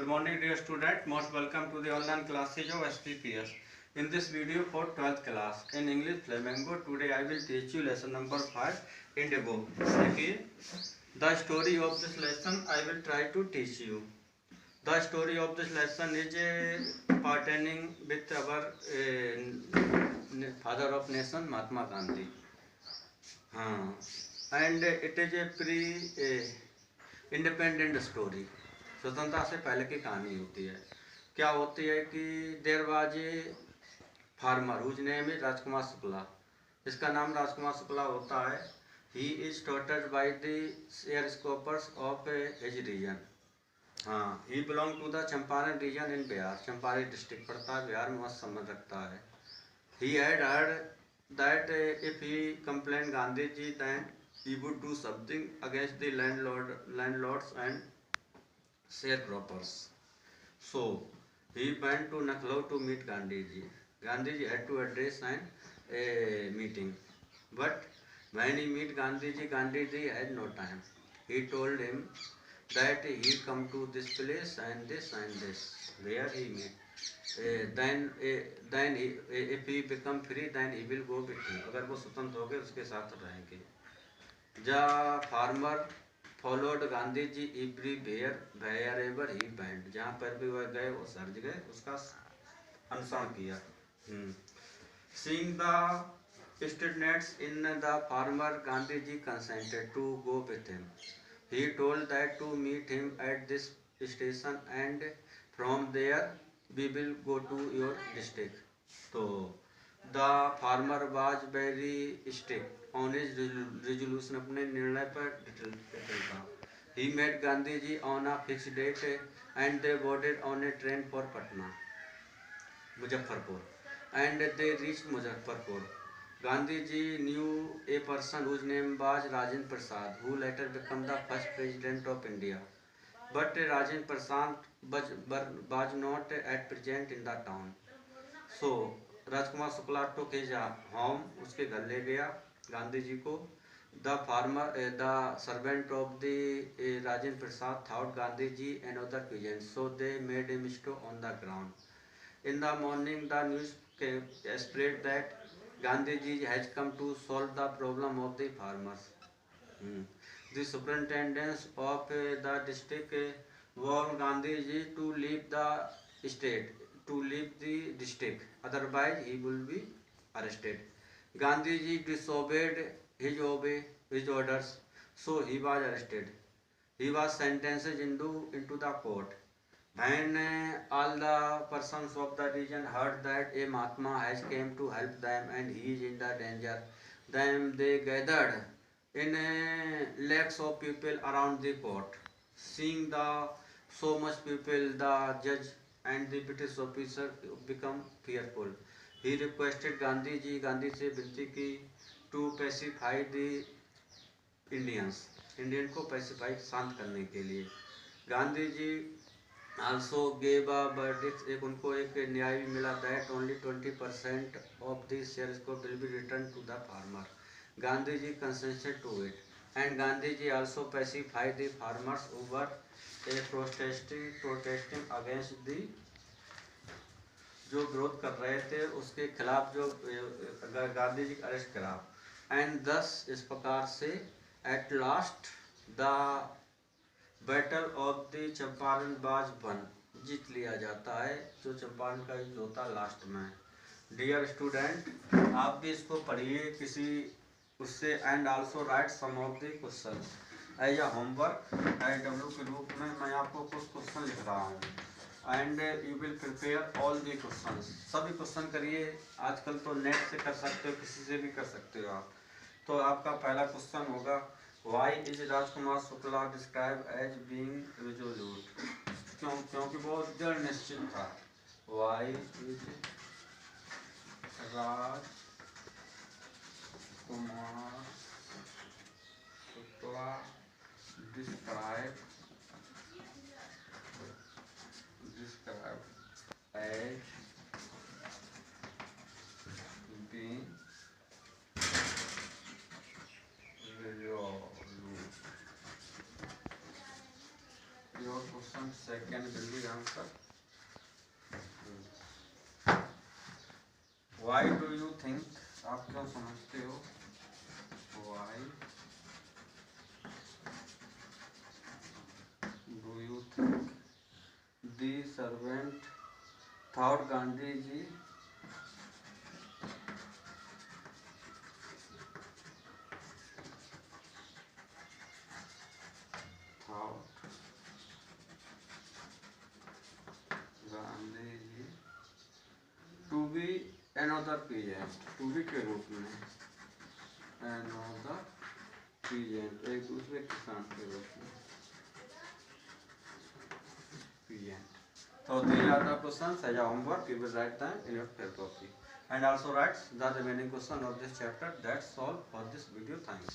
Good morning dear student, most welcome to the online classes of SPPS. In this video for 12th class in English Flamingo, today I will teach you lesson number 5 Indigo. देखिए, the story of this lesson I will try to teach you. The story of this lesson is pertaining with our father of nation Mahatma Gandhi. हाँ, and it is a pre-independent story. स्वतंत्रता से पहले की कहानी होती है. क्या होती है कि there was a farmer whose name is Rajkumar Shukla. इसका नाम राजकुमार शुक्ला होता है. He is tortured by the share croppers of his region. हाँ, he belong to the Champaran region in Bihar. Champaran district पड़ता है, बिहार में वह संबंध रखता है. He had heard that if he complain Gandhi ji then he would do something against the landlords and sharecroppers. So he went to Lucknow to meet Gandhi ji. Gandhi ji had to address a meeting, but when he meet Gandhi ji had no time. He told him that he come to this place and this and this. There he meet. Then if he become free, then he will go with him. अगर वो स्वतंत्र हो गए उसके साथ रहेंगे. The farmer followed Gandhi ji everywhere wherever he went. जहाँ पर भी वह गए वो सर्ज गए, उसका अनुसरण किया. Seeing the students in the farmer, Gandhi ji consented to go with him. He told that to meet him at this station and from there we will go to your district. So the farmer was very strict on his resolution. अपने निर्णय पर detail था. He met Gandhi ji on a fixed date and they boarded on a train for Patna, Muzaffarpur, and they reached Muzaffarpur. Gandhi ji knew a person whose name was Rajendra Prasad, who later became the first president of India. But Rajendra Prasad was not at present in the town. So Rajkumar Shukla took his home, उसके घर ले गया गांधी जी को. The farmer, the servant of the Rajendra Prasad thought Gandhi ji another pigeon, so they made him stay on the ground. In the morning, the news spread that Gandhi ji has come to solve the problem of the farmers. The superintendent of the district warned Gandhi ji to leave the state, to leave the district, otherwise he will be arrested. Gandhi ji disobeyed his orders, so he was arrested. He was sentenced into the court. When all the persons of the region heard that a Mahatma has came to help them and he is in the danger, then they gathered in lakhs of people around the court. Seeing the so much people, the judge and the British officer become fearful. He requested Gandhi से विनती की to pacify the Indian को pacify शांत करने के लिए. Gandhi ji also gave a verdict, उनको एक न्याय भी मिला that only 20% of the shares will be returned to the farmer. Gandhi ji consented to it, and Gandhi ji also pacified the farmers who were protesting against the जो विरोध कर रहे थे उसके खिलाफ जो गांधी जी अरेस्ट करा. एंड thus इस प्रकार से at last the battle of the Champaran was won, जीत लिया जाता है. जो चंपारण का युद्ध होता है लास्ट में. डियर स्टूडेंट, आप भी इसको पढ़िए किसी उससे and also write some of the question as a homework. IW के रूप में मैं आपको कुछ क्वेश्चन लिख रहा हूँ and you will prepare all the question. सभी क्वेश्चन करिए. आजकल तो नेट से कर सकते हो, किसी से भी कर सकते हो आप. तो आपका पहला क्वेश्चन होगा why is Rajkumar Shukla describe as being resolute. क्योंकि वो दृढ़ निश्चित था. Why is Rajkumar Shukla describe as being resolute. Your question second will be answer. Why do you think? आप क्या समझते हो? Why do you think the servant thought Gandhi ji to be another peasant? to be के रूप में another peasant, एक दूसरे किसान के रूप में peasant. So these are the questions as a homework. You will write them in your paper copy and also write the remaining question of this chapter. That's all for this video. Thanks.